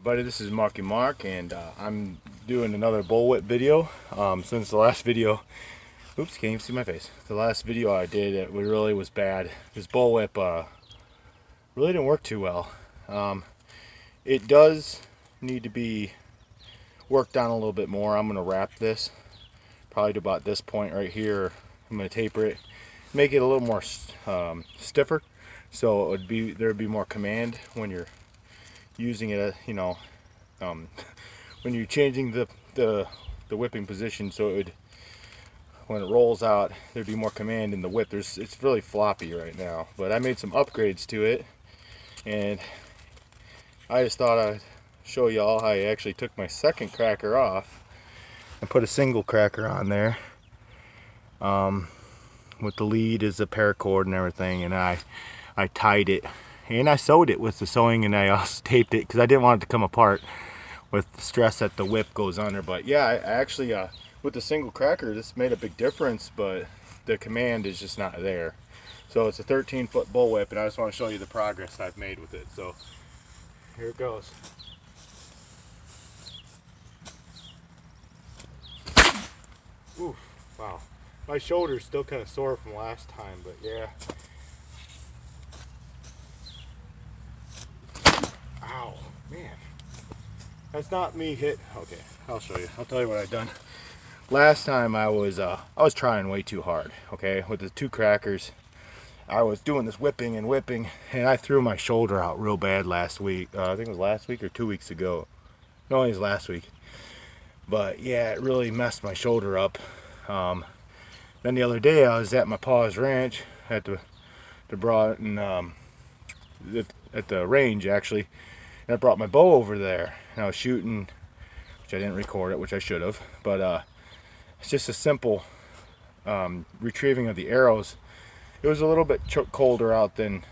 Everybody, this is Marky Mark, and I'm doing another bullwhip video. Since the last video, oops, can't even see my face. The last video I did, it really was bad. This bullwhip really didn't work too well. It does need to be worked on a little bit more. I'm gonna wrap this probably to about this point right here. I'm gonna taper it, make it a little more stiffer, so it would be there'd be more command when you're using it, when you're changing the whipping position, so it would, when it rolls out, there'd be more command in the whip. It's really floppy right now, but I made some upgrades to it, and I just thought I'd show y'all how I actually took my second cracker off and put a single cracker on there. With the lead is a paracord and everything, and I tied it. And I sewed it with the sewing, and I also taped it because I didn't want it to come apart with the stress that the whip goes under. But yeah, I actually, with the single cracker, this made a big difference, but the command is just not there. So it's a 13-foot bullwhip, and I just want to show you the progress I've made with it. So here it goes. Oof, wow. My shoulder's still kind of sore from last time, but yeah. Ow, man. That's not me hit. Okay, I'll show you. I'll tell you what I've done. Last time I was trying way too hard, okay? With the two crackers, I was doing this whipping, and I threw my shoulder out real bad last week. I think it was last week or 2 weeks ago. No, it was last week. But yeah, it really messed my shoulder up. Then the other day I was at my pa's ranch at the range actually. And I brought my bow over there, and I was shooting, which I didn't record it, which I should have, but it's just a simple retrieving of the arrows. It was a little bit colder out than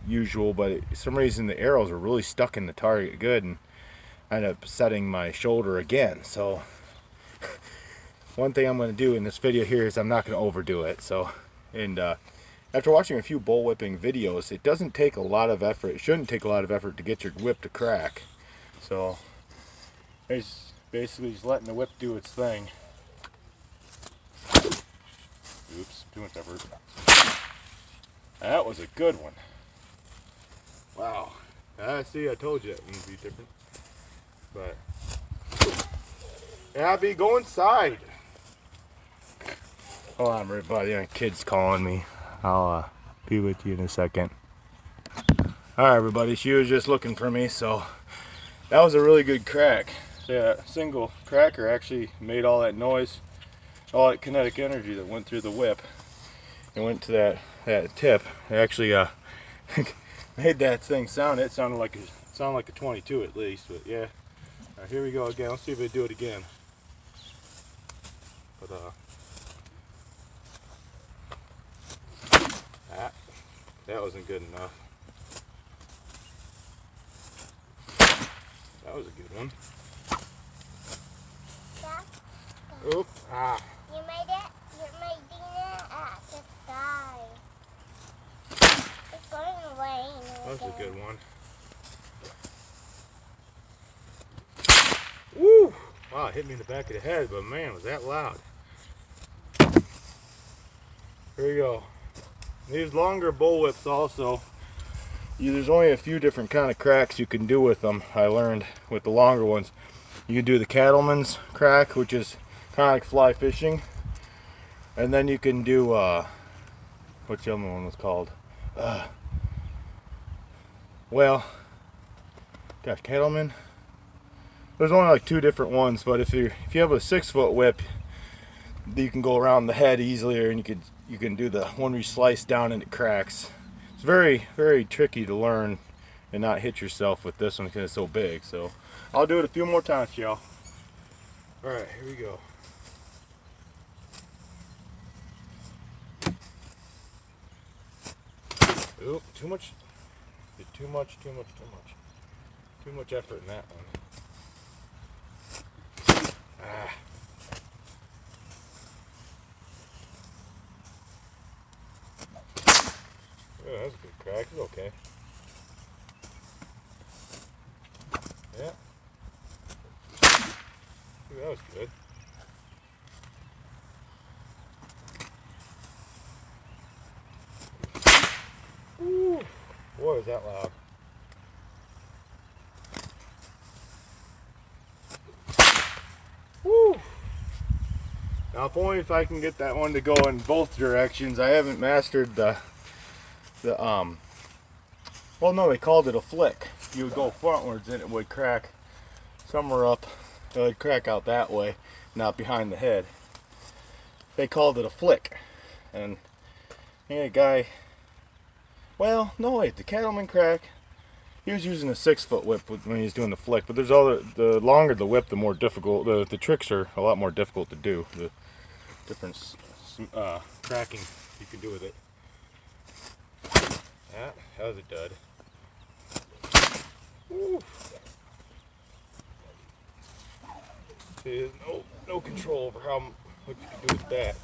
usual, but for some reason the arrows were really stuck in the target good, and I ended up setting my shoulder again. So one thing I'm going to do in this video here is I'm not going to overdo it. So, and after watching a few bullwhipping videos, it doesn't take a lot of effort. It shouldn't take a lot of effort to get your whip to crack. So it's basically just letting the whip do its thing. Oops, too much effort. That was a good one. Wow. See, I told you it wouldn't be different. But Abby, go inside. Hold on, everybody. My kid's calling me. I'll be with you in a second. Alright, everybody. She was just looking for me, so that was a really good crack. That single cracker actually made all that noise, all that kinetic energy that went through the whip and went to that tip. It actually made that thing sound. It sounded like a 22 at least. But yeah. Alright, here we go again. Let's see if they do it again. But that wasn't good enough. That was a good one. Oop. Ah. You made it? You're making it at the sky. It's going to rain. That was a good one. Woo! Wow, it hit me in the back of the head, but man, was that loud. Here you go. These longer bullwhips also, there's only a few different kind of cracks you can do with them. I learned with the longer ones. You can do the cattleman's crack, which is kind of like fly fishing. And then you can do, what's the other one was called? Well, gosh, cattleman. There's only like two different ones, but if you have a 6-foot whip, you can go around the head easier, and you can do the one where you slice down and it cracks. It's very, very tricky to learn and not hit yourself with this one because it's so big. So I'll do it a few more times, y'all. All right, here we go. Oop, too much. Did too much effort in that one. Ah. Oh, that's a good crack. It's okay. That was good. Ooh, boy, was that loud. Woo! Now, if only if I can get that one to go in both directions. I haven't mastered the well, no, they called it a flick. You would go frontwards and it would crack somewhere up. It would crack out that way, not behind the head. They called it a flick. And yeah, guy, well, no wait, the cattleman crack, he was using a 6-foot whip when he was doing the flick, but there's the longer the whip, the more difficult, the tricks are a lot more difficult to do. The different cracking you can do with it. Yeah, that was a dud. Woo. See, there's no control over what you can do with that.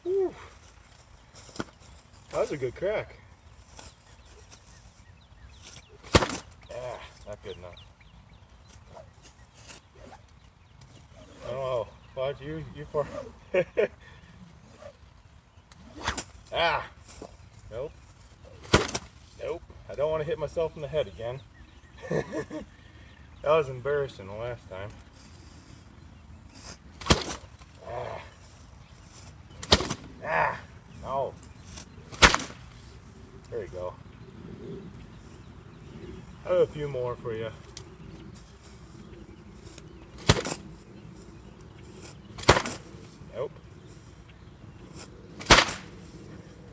Woo. That was a good crack. Ah, not good enough. Oh, watch you for. Ah! Nope. Nope. I don't want to hit myself in the head again. That was embarrassing the last time. Ah. Ah! No. There you go. I have a few more for you. Nope.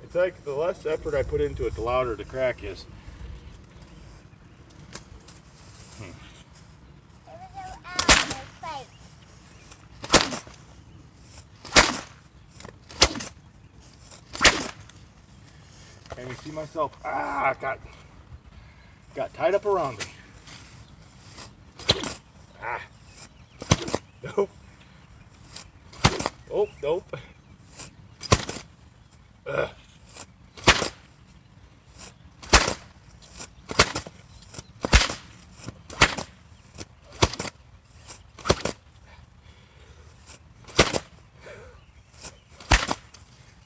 It's like the less effort I put into it, the louder the crack is. And you see myself, got tied up around me. Ah. Nope. Oh, nope. Ugh.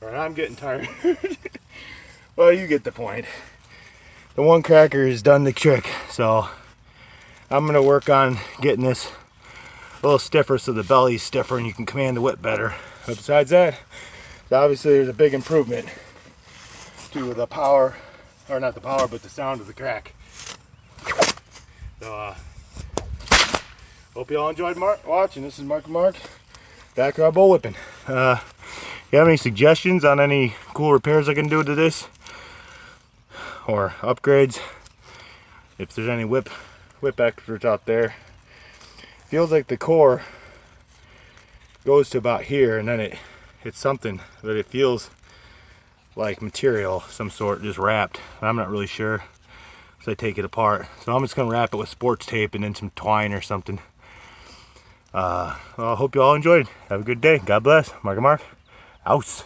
All right, I'm getting tired. Well, you get the point. The one cracker has done the trick, so I'm gonna work on getting this a little stiffer so the belly's stiffer and you can command the whip better. But besides that, obviously there's a big improvement to the power, or not the power, but the sound of the crack. So, hope you all enjoyed watching. This is Mark, backyard bull whipping. If you have any suggestions on any cool repairs I can do to this, or upgrades, if there's any whip experts out there, feels like the core goes to about here, and then it's something that it feels like material of some sort, just wrapped. I'm not really sure, so I take it apart. So I'm just gonna wrap it with sports tape and then some twine or something. Well, I hope you all enjoyed. Have a good day. God bless. Mark. Aus.